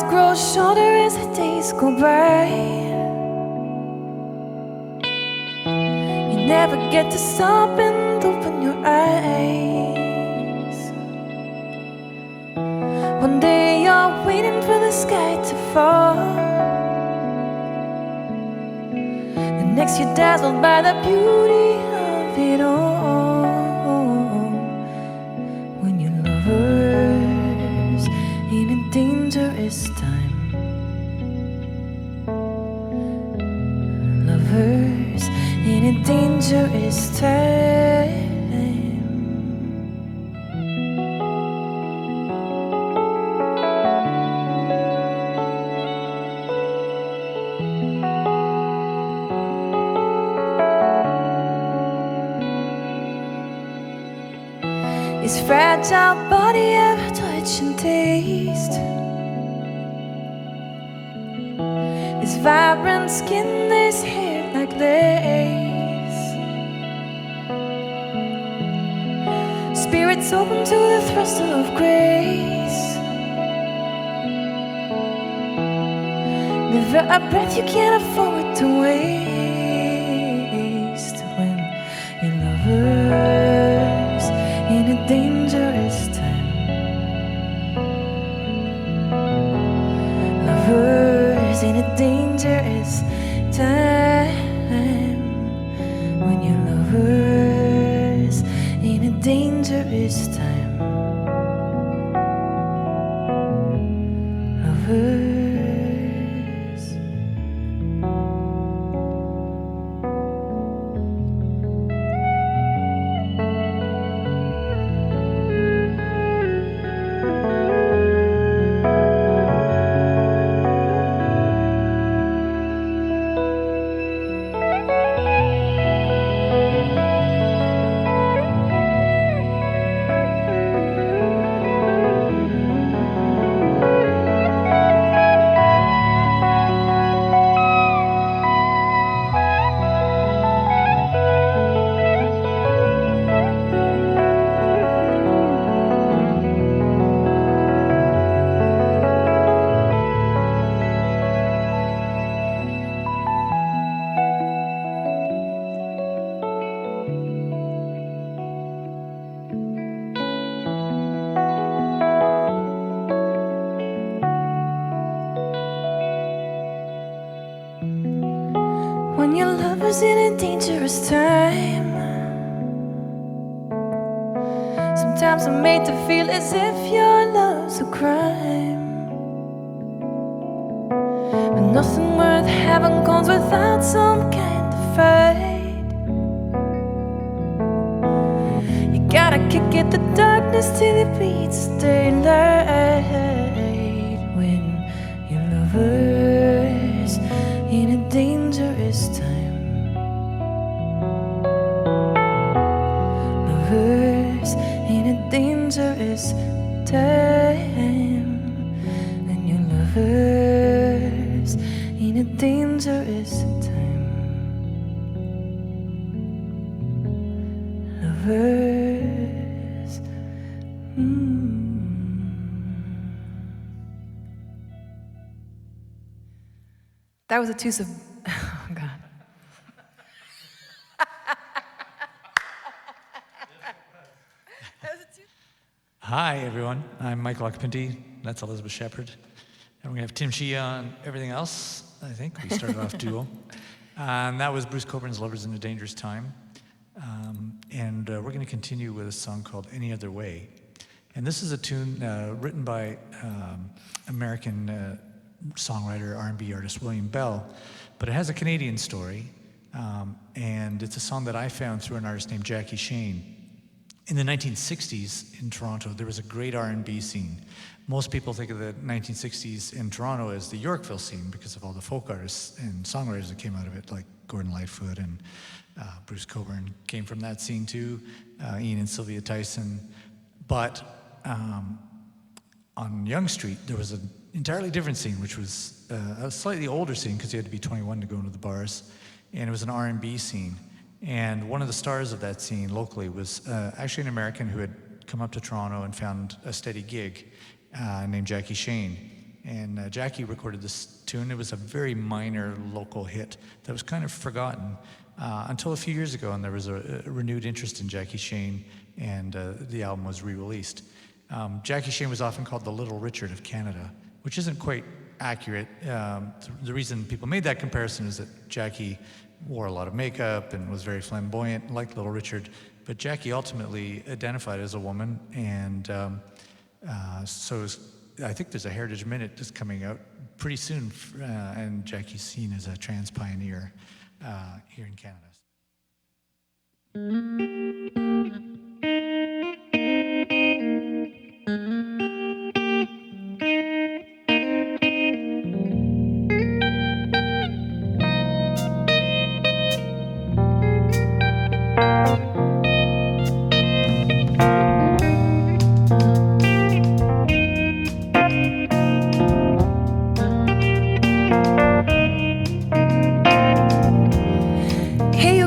grow shorter as the days go by. You never get to stop and open your eyes. One day you're waiting for the sky to fall. The next you're dazzled by the beauty of it all. When your lover's in a dangerous time, lovers in a dangerous time. His fragile body ever touch and taste, his vibrant skin, his hair like lace. Spirits open to the thrust of grace. Never a breath you can't afford to waste. When your lover's in a dangerous time, lovers in a dangerous time. When your lovers in a dangerous time, lovers. When your lover's in a dangerous time, sometimes I'm made to feel as if your love's a crime. But nothing worth having comes without some kind of fight. You gotta kick at the darkness till it beats daylight. When your lover's in a dangerous time, lovers in a dangerous time. And your lovers in a dangerous time, lovers. That was a two of, oh God. Hi, everyone. I'm Michael Occhipinti. That's Elizabeth Shepherd. And we're going to have Tim Shea on everything else, I think. We started off duo. And that was Bruce Cockburn's Lovers in a Dangerous Time. We're going to continue with a song called Any Other Way. And this is a tune written by American songwriter, R&B artist William Bell, but it has a Canadian story. And it's a song that I found through an artist named Jackie Shane. In the 1960s in Toronto, there was a great R&B scene. Most people think of the 1960s in Toronto as the Yorkville scene because of all the folk artists and songwriters that came out of it, like Gordon Lightfoot and Bruce Cockburn came from that scene too, Ian and Sylvia Tyson. But on Yonge Street, there was an entirely different scene, which was a slightly older scene because you had to be 21 to go into the bars, and it was an R&B scene. And one of the stars of that scene locally was actually an American who had come up to Toronto and found a steady gig named Jackie Shane. And Jackie recorded this tune. It was a very minor local hit that was kind of forgotten until a few years ago, and there was a renewed interest in Jackie Shane, and the album was re-released. Jackie Shane was often called the Little Richard of Canada, which isn't quite accurate. The reason people made that comparison is that Jackie wore a lot of makeup and was very flamboyant, like Little Richard, but Jackie ultimately identified as a woman, and I think there's a Heritage Minute just coming out pretty soon, and Jackie's seen as a trans pioneer here in Canada.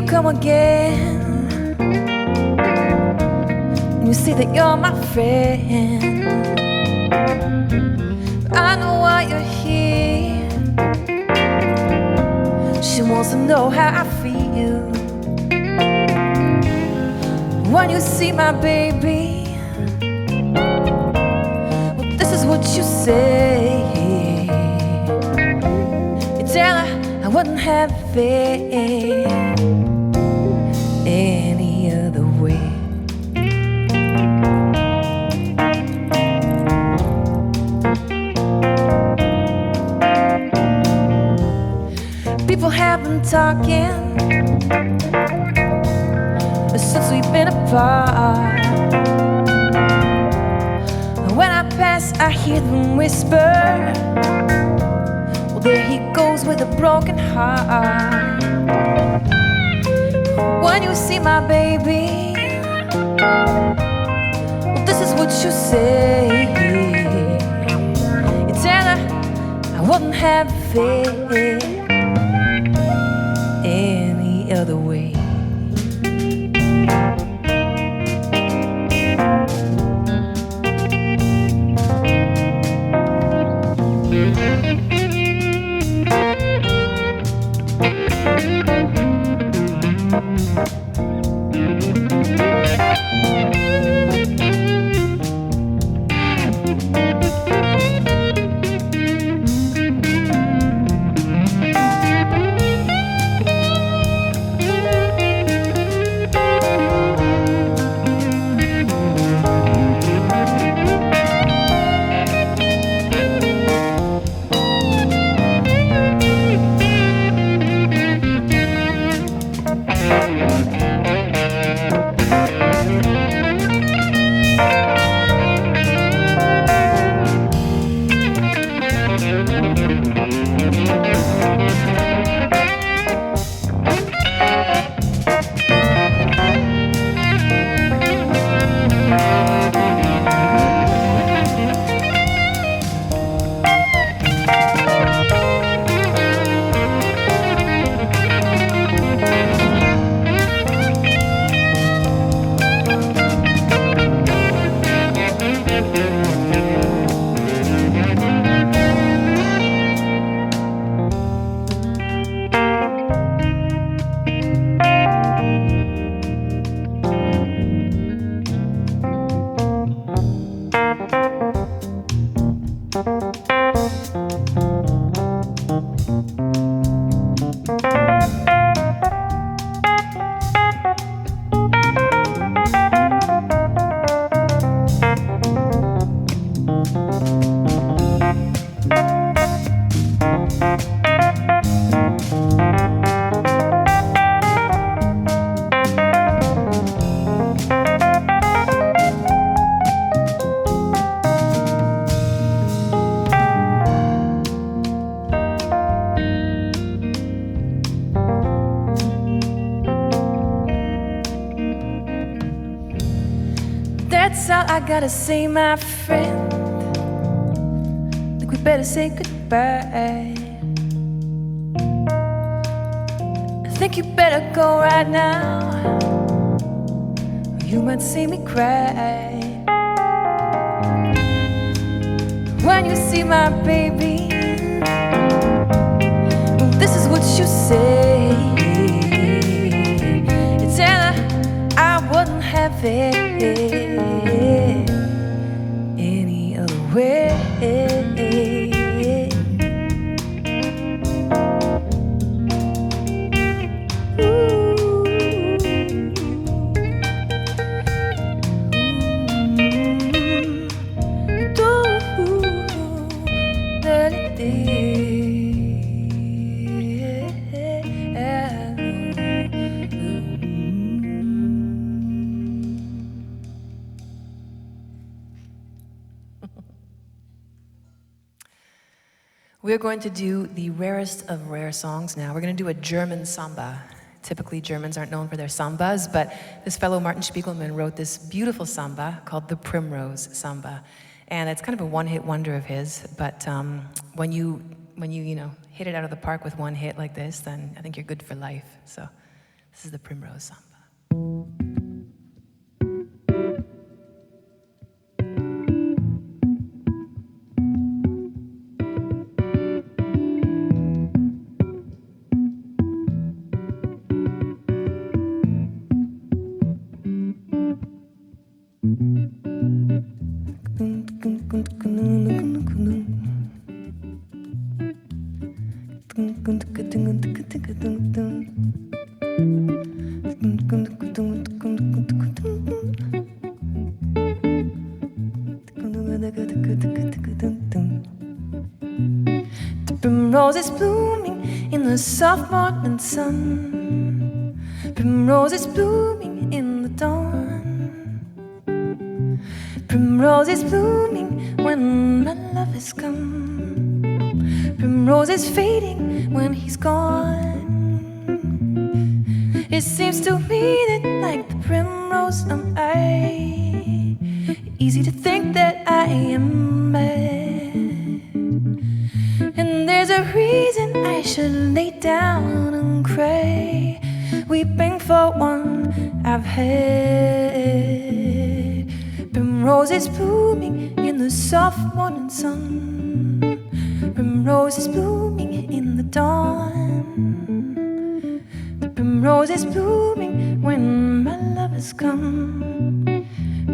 Come again. You say that you're my friend. I know why you're here. She wants to know how I feel when you see my baby. Well, this is what you say. You tell her I wouldn't have it any other way. People have been talking since we've been apart. When I pass, I hear them whisper, well, there he goes with a broken heart. When you see my baby, well, this is what you say. You tell her I wouldn't have it any other way. That's all I gotta say, my friend. Think we better say goodbye. I think you better go right now, or you might see me cry. when you see my baby, well, this is what you say. You tell her I wouldn't have it any other way. We're going to do the rarest of rare songs now. We're going to do a German samba. Typically, Germans aren't known for their sambas, but this fellow Martin Spiegelman wrote this beautiful samba called the Primrose Samba. And it's kind of a one-hit wonder of his, but when you hit it out of the park with one hit like this, then I think you're good for life. So this is the Primrose Samba. The primrose is blooming in the soft morning sun. Primrose is blooming in the dawn. Primrose is blooming when my love has come. Primrose is fading when he's gone. It seems to me that like the primrose am I, easy to think that I am mad. And there's a reason I should lay down and cry, weeping for one I've had. Primrose is blooming in the soft morning sun. Primrose is blooming in the dawn. The primrose is blooming when my love has come.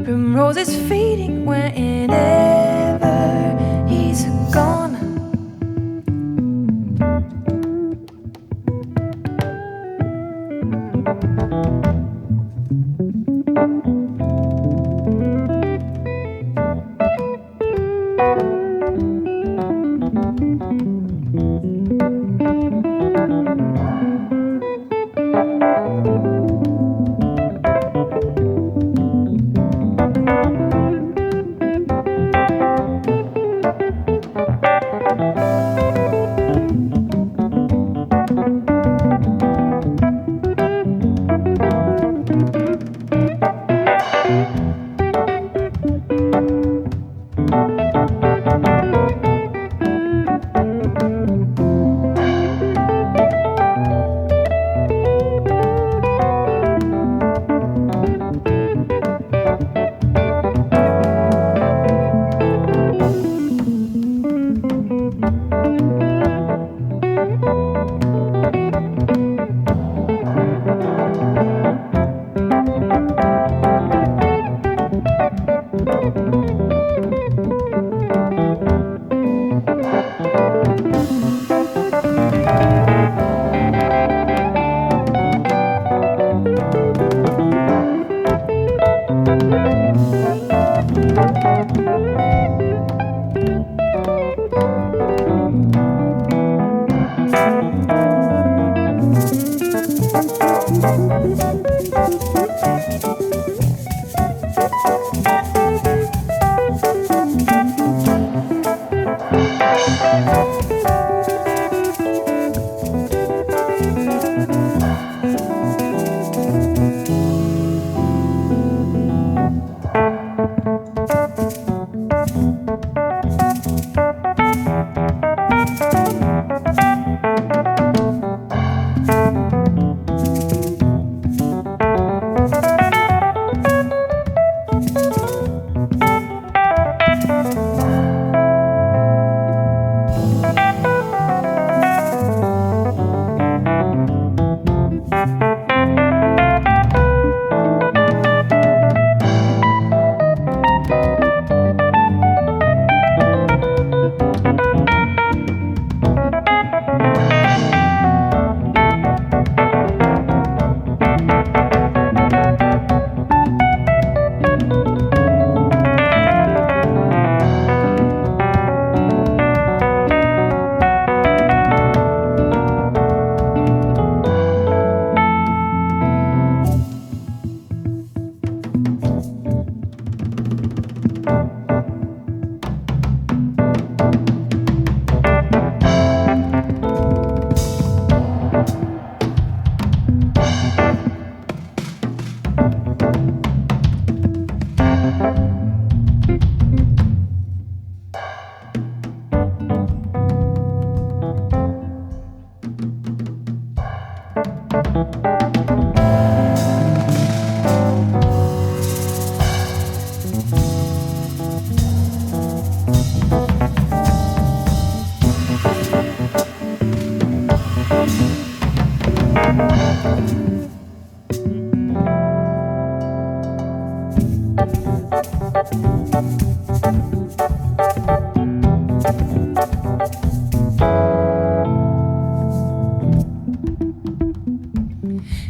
Primrose is fading whenever he's gone.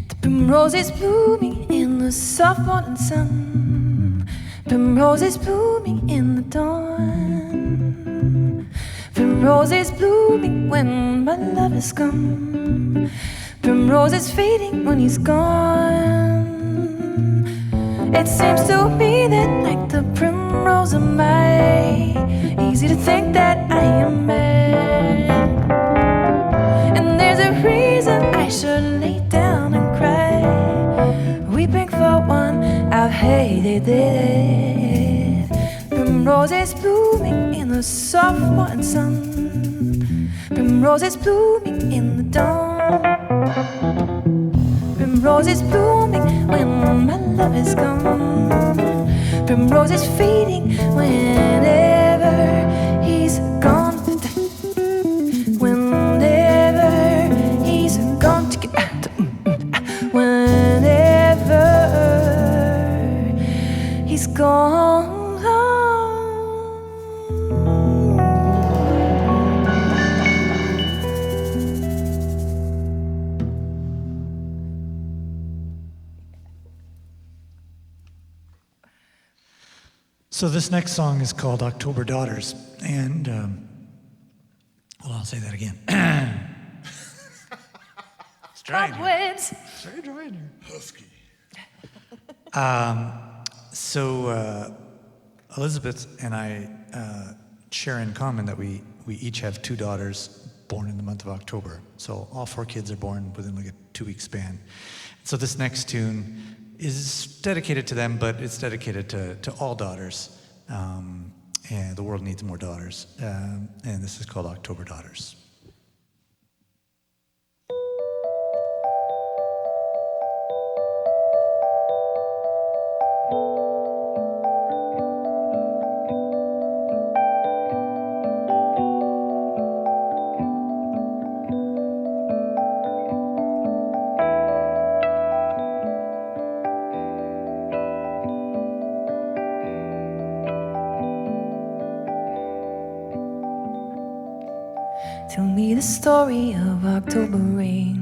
The primrose is blooming in the soft morning sun. Primrose is blooming in the dawn. Primrose is blooming when my love is gone. Primrose is fading when he's gone. It seems to me that like the primrose am I, easy to think that I am mad. And there's a reason I should lay down and cry, weeping for one I've hated it. Primrose is blooming in the soft morning sun. Primrose is blooming in the dawn. Primrose is blooming when my love is gone. Primrose is fading whenever he's gone. Whenever he's gone. Whenever he's gone. So this next song is called October Daughters, and well, I'll say that again. Cobwebs. Husky. So Elizabeth and I share in common that we each have two daughters born in the month of October. So all four kids are born within like a 2-week span. So this next tune is dedicated to them, but it's dedicated to all daughters. And the world needs more daughters. And this is called October Daughters. Tell me the story of October rain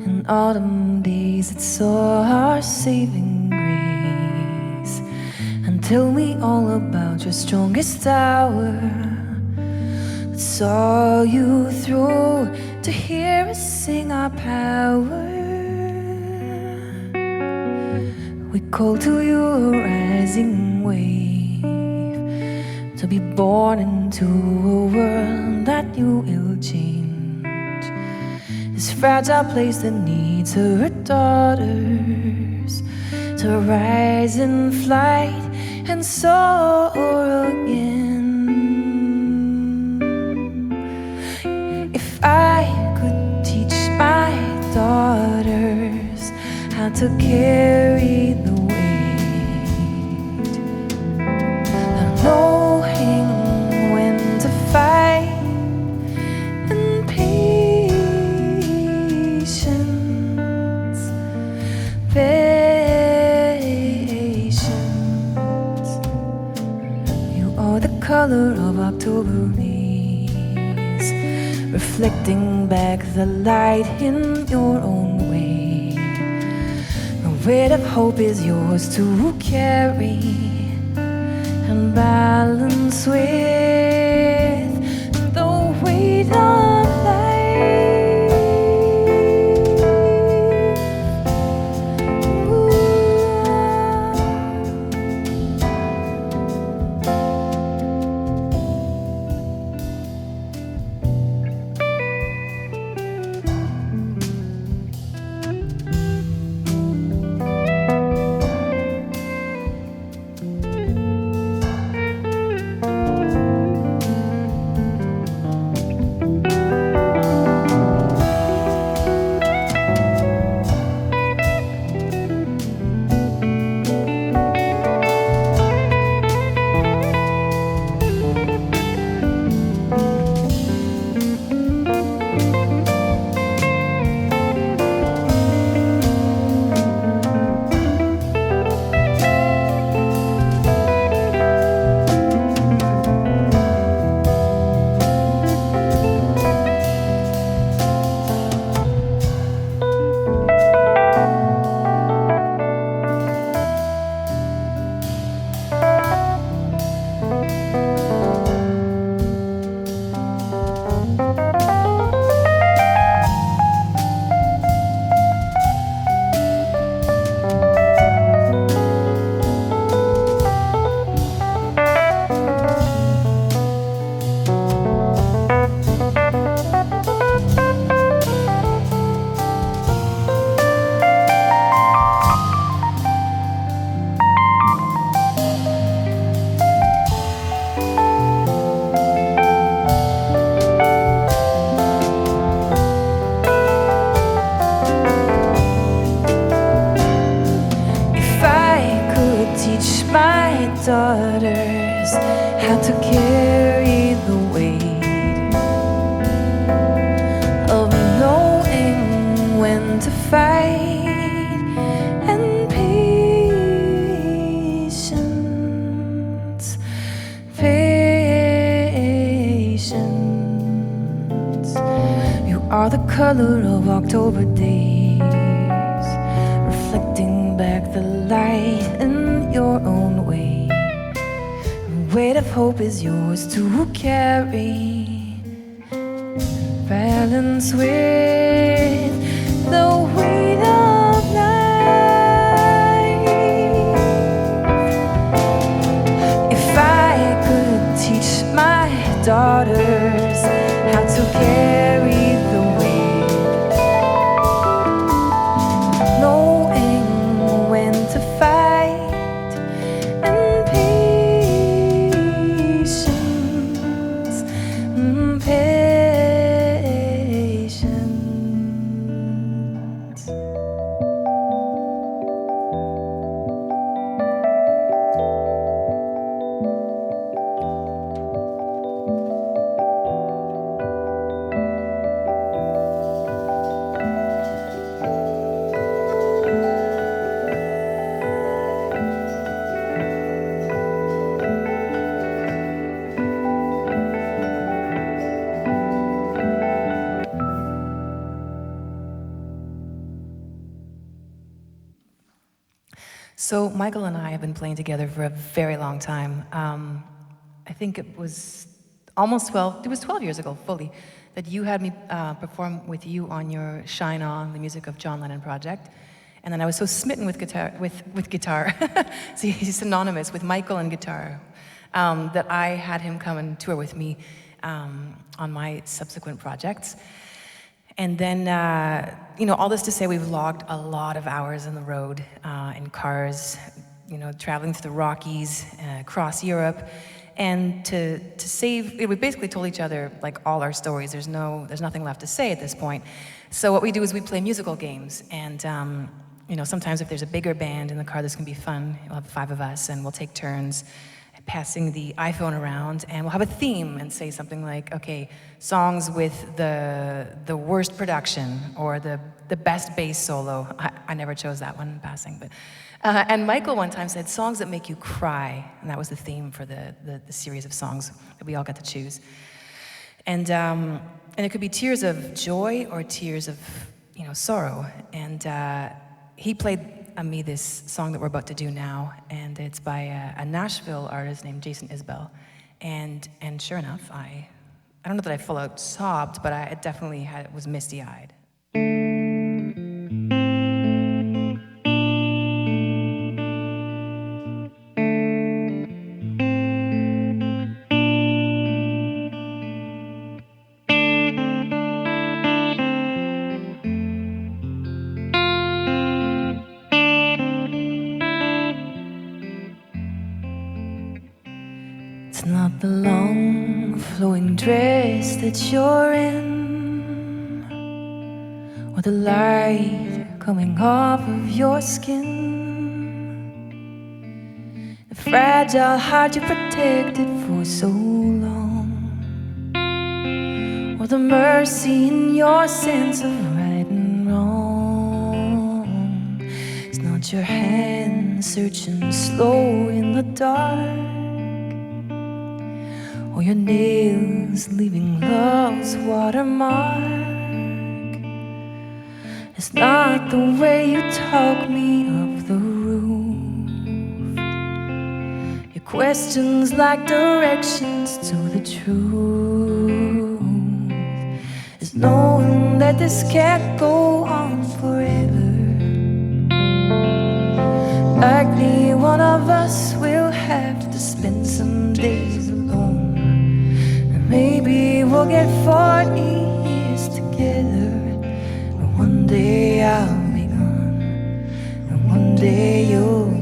and autumn days that saw our saving grace. And tell me all about your strongest hour that saw you through to hear us sing our power. We call to you a rising wave to be born into a world that you will change. This fragile place that needs her daughters to rise in flight and soar again. If I could teach my daughters how to carry the weight, knowing when to fight and patience, patience. You are the color of October leaves, reflecting back the light in your own way. The weight of hope is yours to carry and balance with the weight of life. Ooh. daughters had to carry the weight of knowing when to fight and patience, patience. You are the color of October days, reflecting back the light in your own way. The weight of hope is yours to carry, balance with the weight of life. If I could teach my daughters how to carry the weight, knowing when to fight and patience, patience. So Michael and I have been playing together for a very long time. I think it was almost 12, it was 12 years ago, fully, that you had me perform with you on your Shine On, the music of John Lennon project. And then I was so smitten with guitar, with guitar, so he's synonymous with Michael and guitar, that I had him come and tour with me on my subsequent projects. And then, all this to say, we've logged a lot of hours on the road, in cars, traveling through the Rockies, across Europe. And to save, we basically told each other like all our stories. There's nothing left to say at this point. So what we do is we play musical games. And, sometimes if there's a bigger band in the car, this can be fun. We'll have 5 of us and we'll take turns passing the iPhone around, and we'll have a theme and say something like, okay, songs with the worst production or the best bass solo. I never chose that one in passing, but and Michael one time said songs that make you cry, and that was the theme for the series of songs that we all got to choose. And it could be tears of joy or tears of sorrow. And he played me this song that we're about to do now, and it's by a Nashville artist named Jason Isbell. And sure enough, I don't know that I full out sobbed, but it definitely was misty-eyed. It's not the long flowing dress that you're in, or the light coming off of your skin, the fragile heart you protected for so long, or the mercy in your sense of right and wrong. It's not your hand searching slow in the dark, or your nails leaving love's watermark. It's not the way you talk me off the roof. Your questions like directions to the truth. It's knowing that this can't go on forever. Likely one of us will have to spend some days alone. Maybe we'll get 40 years together, but one day I'll be gone, and one day you'll be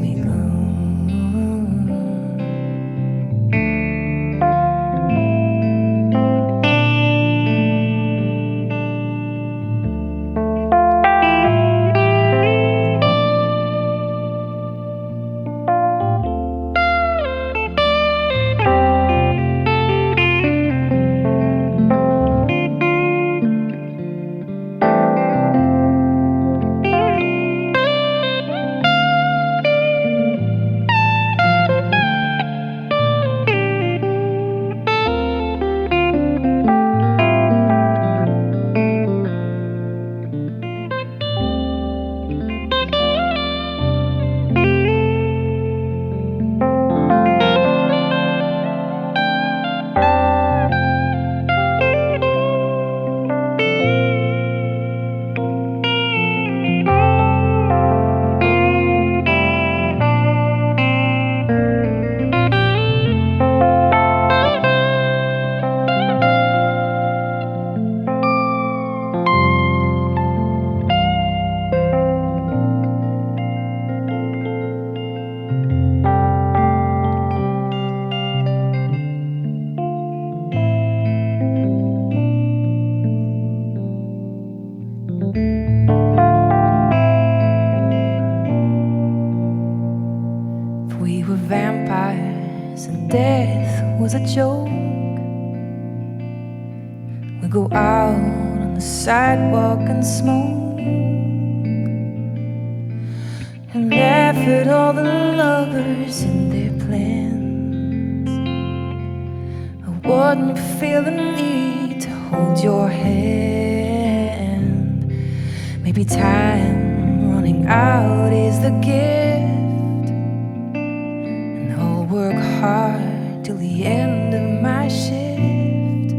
was a joke. We go out on the sidewalk and smoke and laugh at all the lovers and their plans. I wouldn't feel the need to hold your hand. Maybe time running out is the gift, and I'll work hard till the end of my shift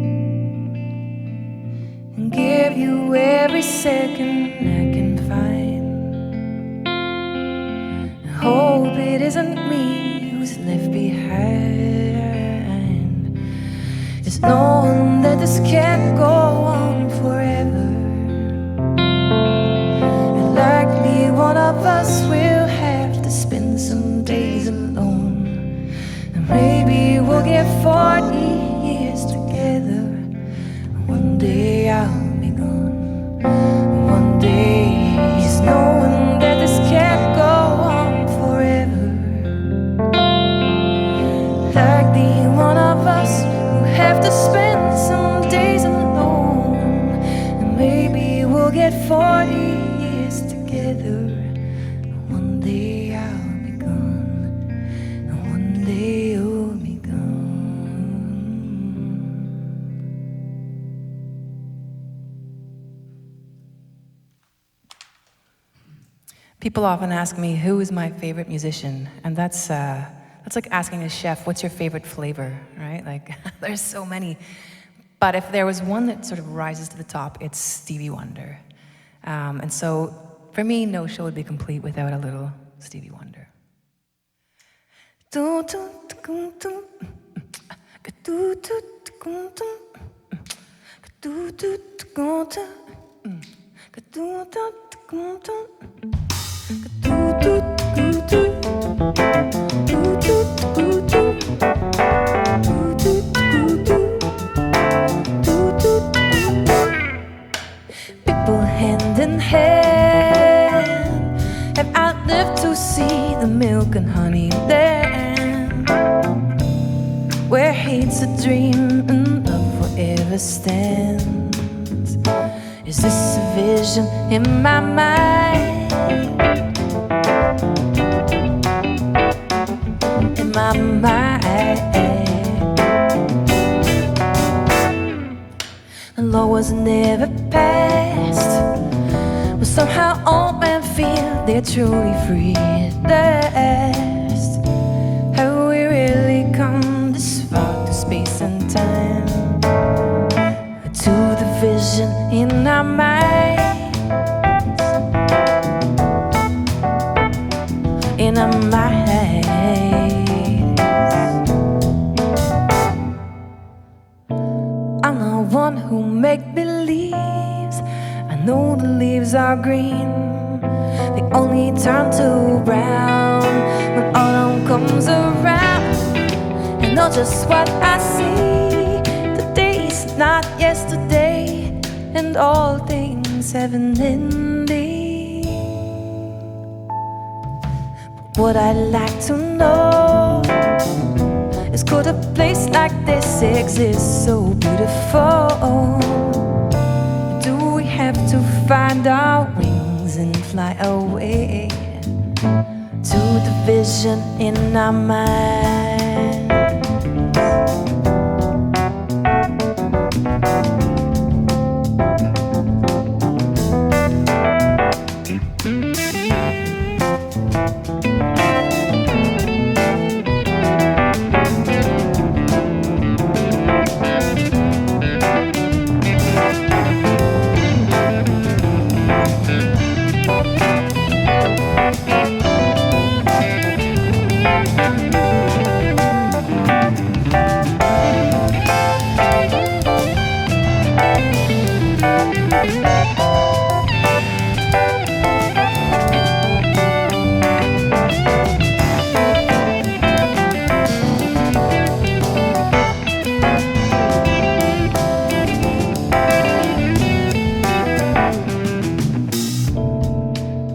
and give you every second I can find. I hope it isn't me who's left behind, just knowing that this can't go on forever. And likely one of us will have to spend some days alone, and maybe we'll get 40 years together. One day I'll be gone. One day, just knowing that this can't go on forever. Like the one of us who have to spend some days alone, and maybe we'll get 40 years together. One day I'll be gone, and one day you'll be gone. People often ask me who is my favorite musician, and that's like asking a chef, what's your favorite flavor, right? Like, there's so many. But if there was one that sort of rises to the top, it's Stevie Wonder. And so, for me, no show would be complete without a little Stevie Wonder. People hand in hand have outlived to see the milk and honey land, where hate's a dream and love forever stands. Is this a vision in my mind? In my mind, the law was never passed, but somehow all men feel they're truly free at last. Have we really come this far to space and time? To the vision in our minds, in our minds. I'm the one who make believes. I know the leaves are green, they only turn to brown when autumn comes around. And know just what I see. Today's not yesterday, and all things have an ending. But what I'd like to know is, could a place like this exist so beautiful? Do we have to find our wings and fly away to the vision in our minds?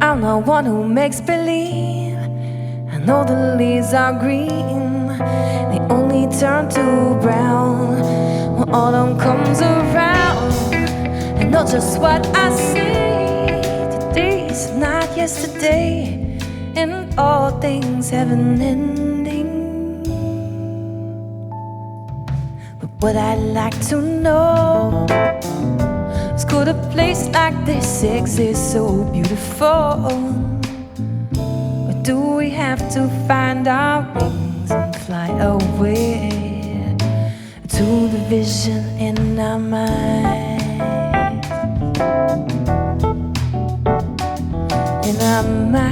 I'm the one who makes believe. I know the leaves are green, they only turn to brown when autumn comes around. I know just what I say. Today is not yesterday, and all things have an ending. But what I'd like to know is, could a place like this exist so beautiful? Or do we have to find our wings and fly away to the vision in our mind? In our mind.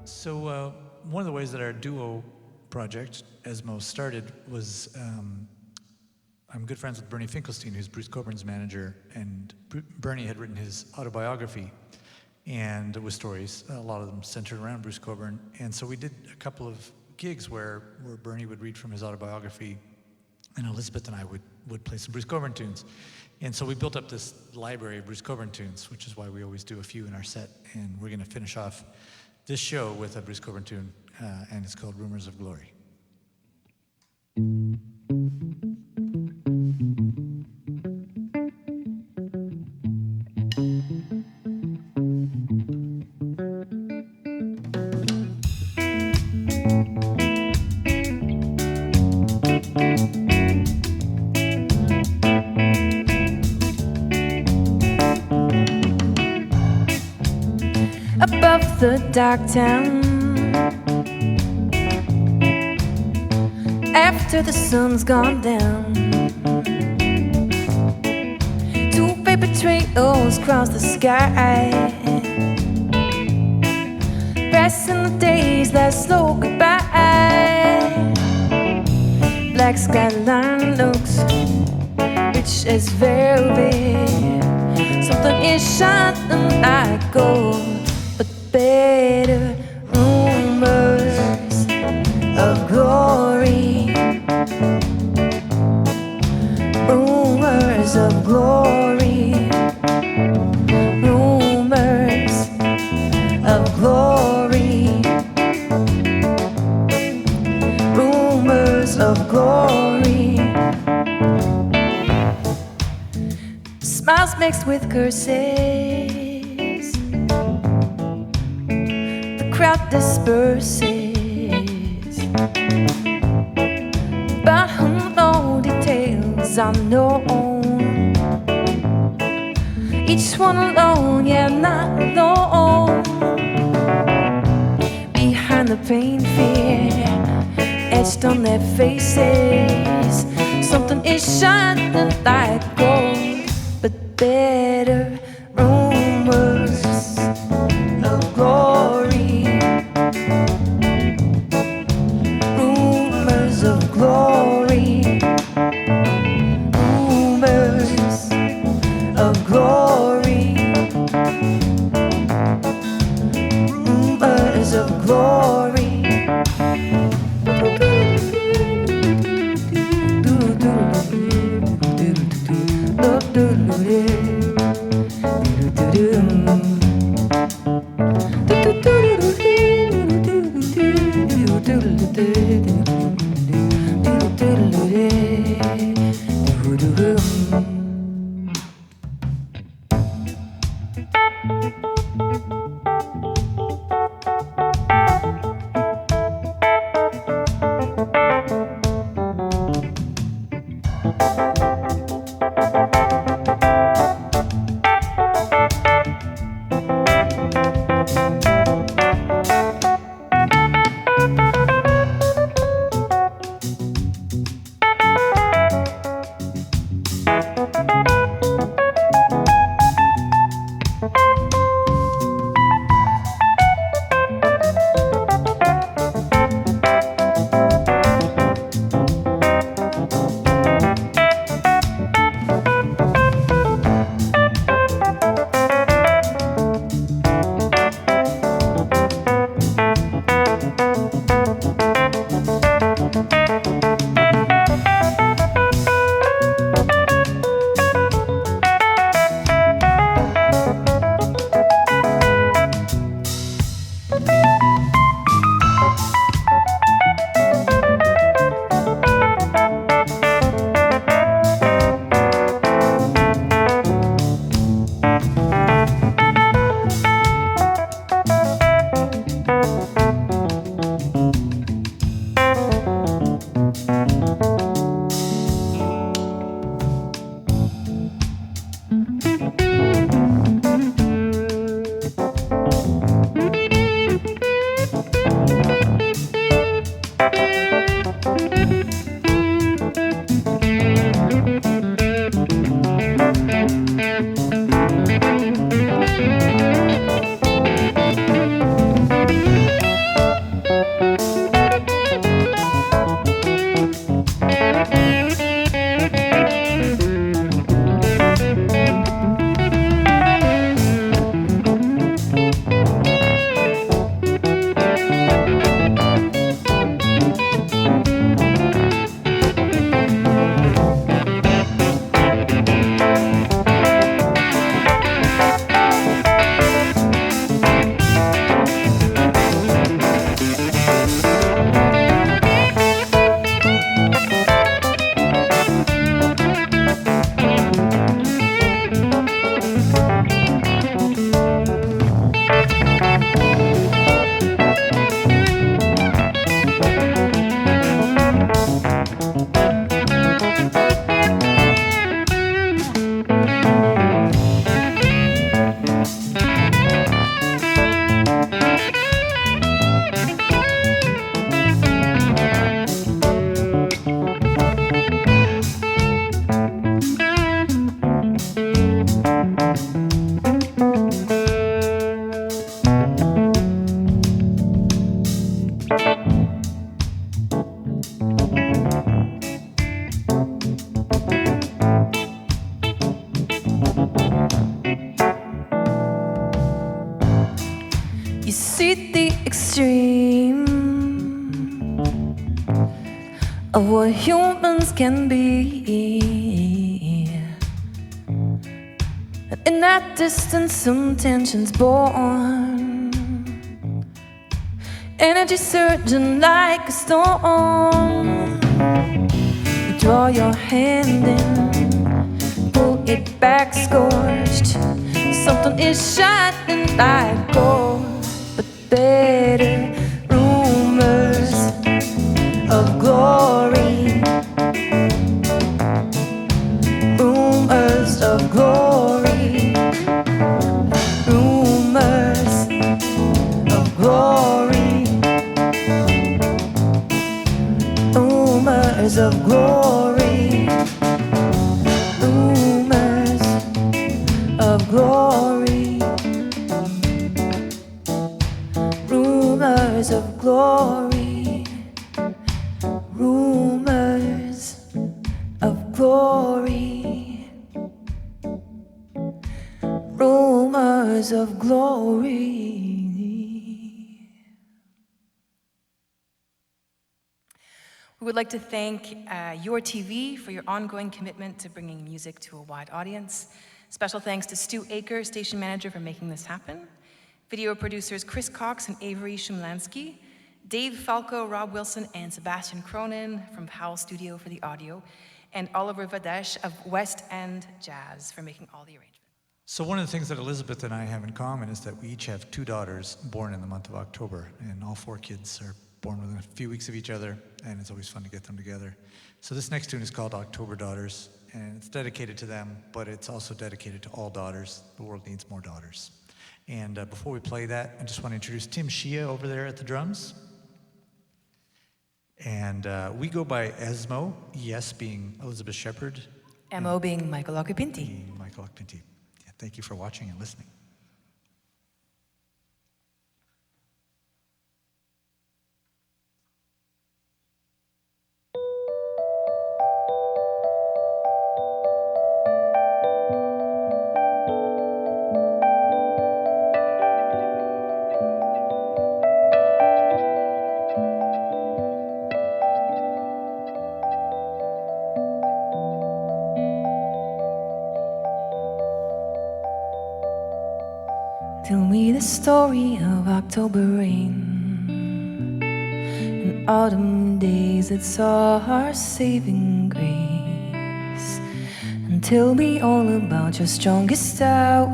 So one of the ways that our duo project, Esmo, started was I'm good friends with Bernie Finkelstein, who's Bruce Coburn's manager, and Bernie had written his autobiography, and with stories, a lot of them centered around Bruce Coburn. And so we did a couple of gigs where Bernie would read from his autobiography, and Elizabeth and I would play some Bruce Coburn tunes. And so we built up this library of Bruce Coburn tunes, which is why we always do a few in our set. And we're going to finish off this show with a Bruce Coburn tune, and it's called Rumors of Glory. Above the dark town, after the sun's gone down, two paper trails cross the sky, passing the days that slow goodbye. Black skyline looks rich as velvet. Something is shining like gold, but better rumors of glory. Rumors of glory. Rumors of glory. Rumors of glory. Smiles mixed with curses, the crowd disperses, but no details are known. Each one alone, yeah, not alone. Behind the pain, fear etched on their faces, something is shining like gold, but better rumors of glory. Rumors of glory. Rumors of glory. Rumors of glory. You see the extreme of what humans can be, and in that distance some tension's born, energy surging like a storm. You draw your hand in, pull it back scorched. Something is shining like gold, but better rumors of glory, rumors of glory, rumors of glory, rumors of glory, rumors of glory, rumors of glory, rumors of glory, rumors of glory. We would like to thank Your TV for your ongoing commitment to bringing music to a wide audience. Special thanks to Stu Aker, station manager, for making this happen. Video producers Chris Cox and Avery Shumlansky. Dave Falco, Rob Wilson, and Sebastian Cronin from Powell Studio for the audio. And Oliver Vadesh of West End Jazz for making all the arrangements. So one of the things that Elizabeth and I have in common is that we each have 2 daughters born in the month of October, and all 4 kids are born within a few weeks of each other, and it's always fun to get them together. So this next tune is called October Daughters, and it's dedicated to them, but it's also dedicated to all daughters. The world needs more daughters. And before we play that, I just want to introduce Tim Shia over there at the drums. And we go by Esmo, ES being Elizabeth Shepherd. MO being Michael Occhipinti. Being Michael Occhipinti. Yeah, thank you for watching and listening. Tell me the story of October rain and autumn days that saw our saving grace. And tell me all about your strongest hour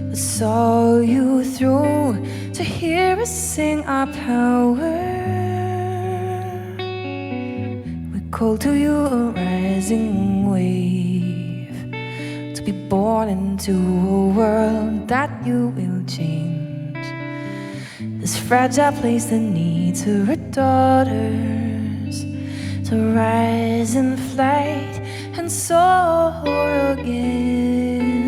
that saw you through to hear us sing our power. We call to you a rising wave, to be born into a world that you will change. This fragile place that needs her daughters to rise in flight and soar again.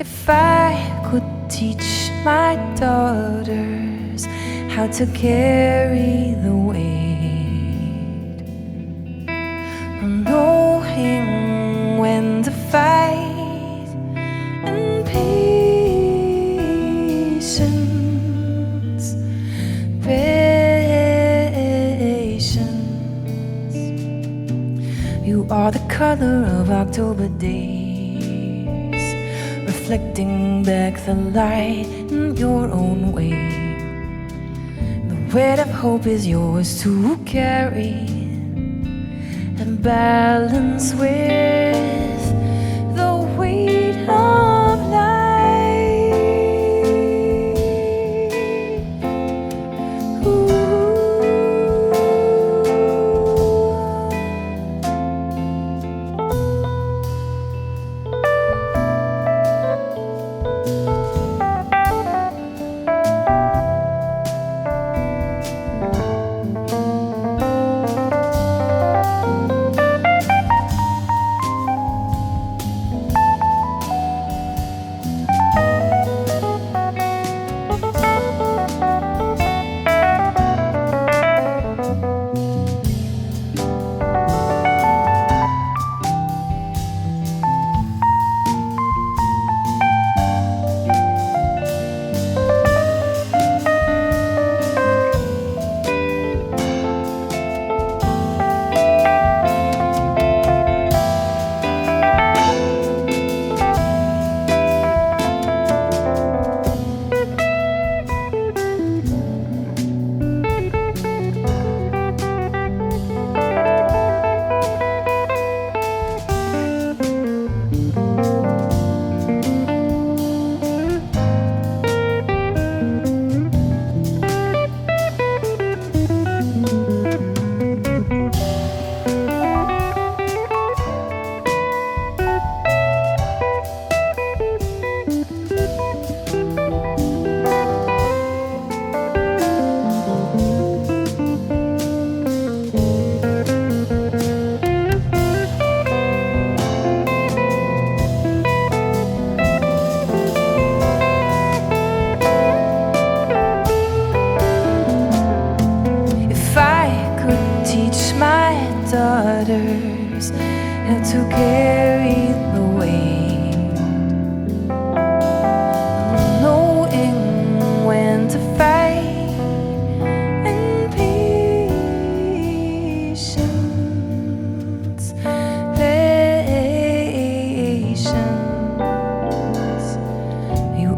If I could teach my daughters how to carry the weight, knowing when to fight, and patience, patience. You are the color of October days, reflecting back the light in your own way. The weight of hope is yours to carry and balance with the weight of life. Ooh.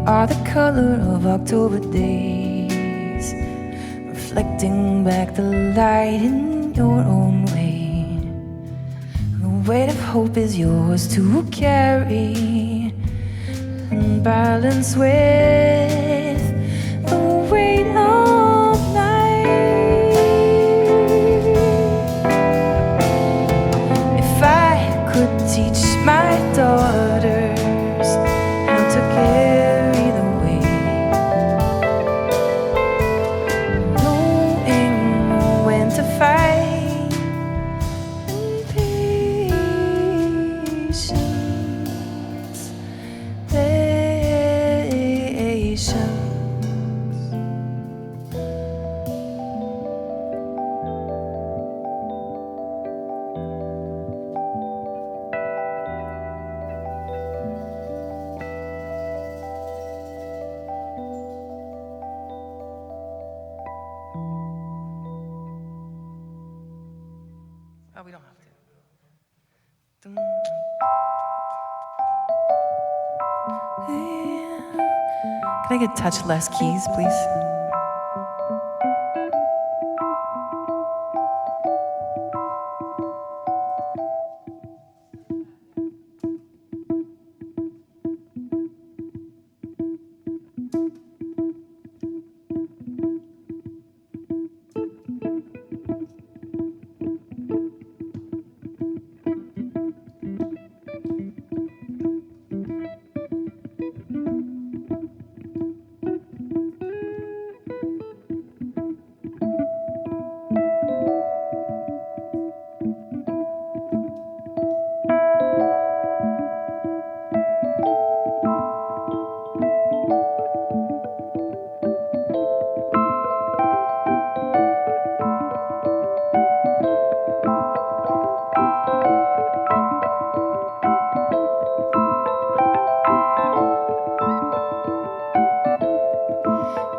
are the color of October days, reflecting back the light in your own way. The weight of hope is yours to carry and balance with the weight of night. If I could teach my daughters how to carry the weight, knowing when to fight, and patience, patience. Oh, we don't have to. Can I get a touch less keys, please?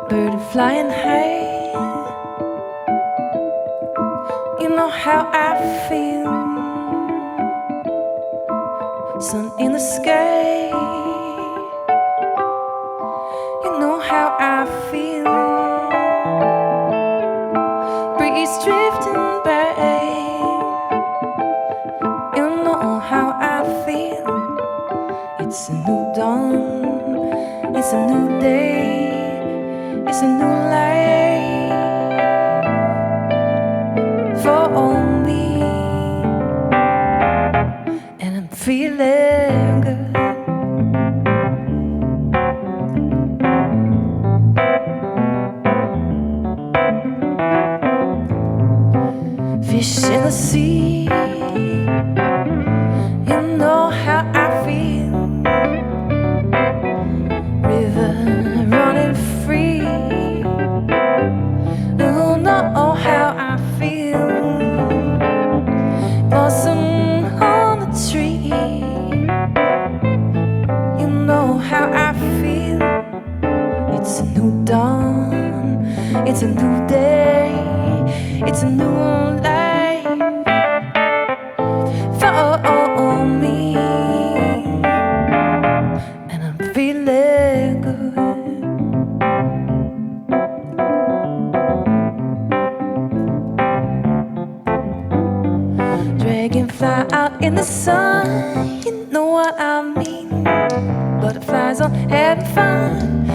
Bird flying high, you know how I feel. Sun in the sky, you know how I feel. Breeze drifting by, you know how I feel. It's a new dawn, it's a new day, it's a new life for me, and I'm feeling good. Fish in the sea, you know how I feel. River running free, you know how I feel. Blossom on the tree, you know how I feel. It's a new dawn, it's a new day, it's a new life for me, and I'm feeling good. Dragonfly out in the sun, you know what I mean. Butterflies on having fun,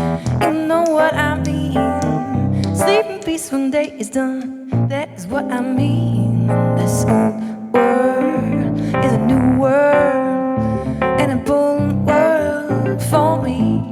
you know what I mean. Sleep in peace when day is done, that is what I mean. This old world is a new world, and a bold world for me.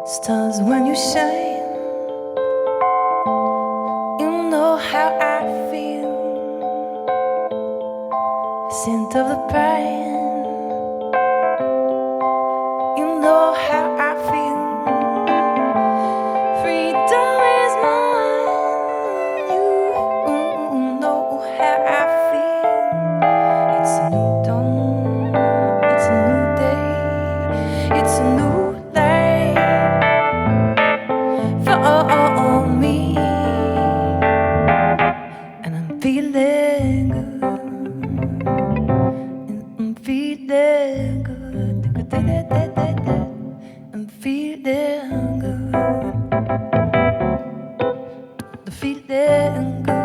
Stars, when you shine, you know how I feel. Scent of the pine, you know how I feel. Freedom is mine, you know how I feel. It's a new dawn, it's a new day, it's a new life for me, and I'm feeling good, and I'm feeling good, I'm feeling good, the feeling good.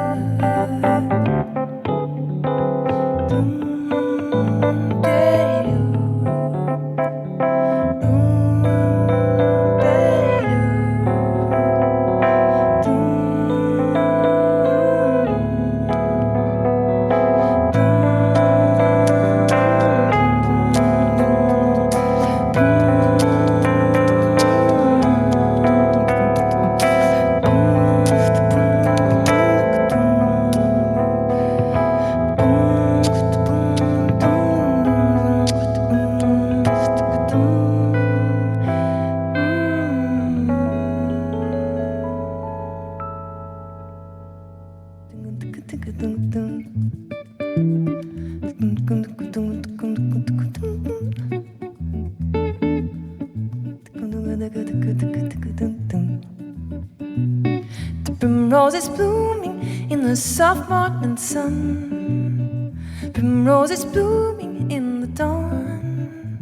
The primrose is blooming in the soft morning sun. Primrose is blooming in the dawn.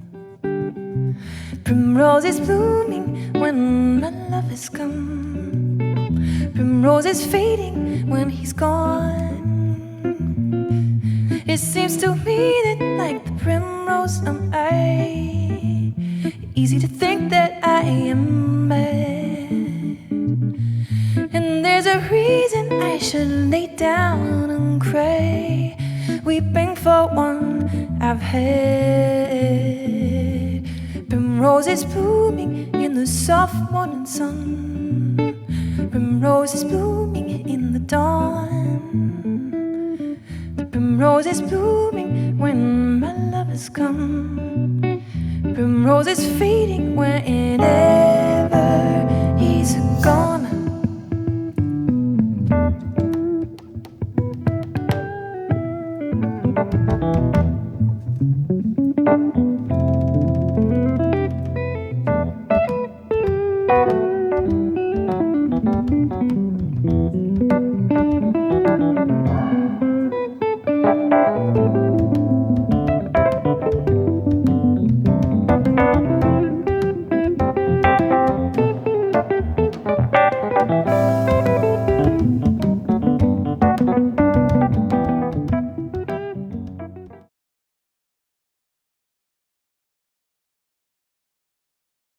Primrose is blooming when my love has come. Primrose is fading when he's gone. It seems to me that like the primrose am I, easy to think that I am mad. And there's a reason I should lay down and cry, weeping for one I've had. Primrose is blooming in the soft morning sun. Primrose is blooming in the dawn. The primrose is blooming when my love has come. Primrose is fading whenever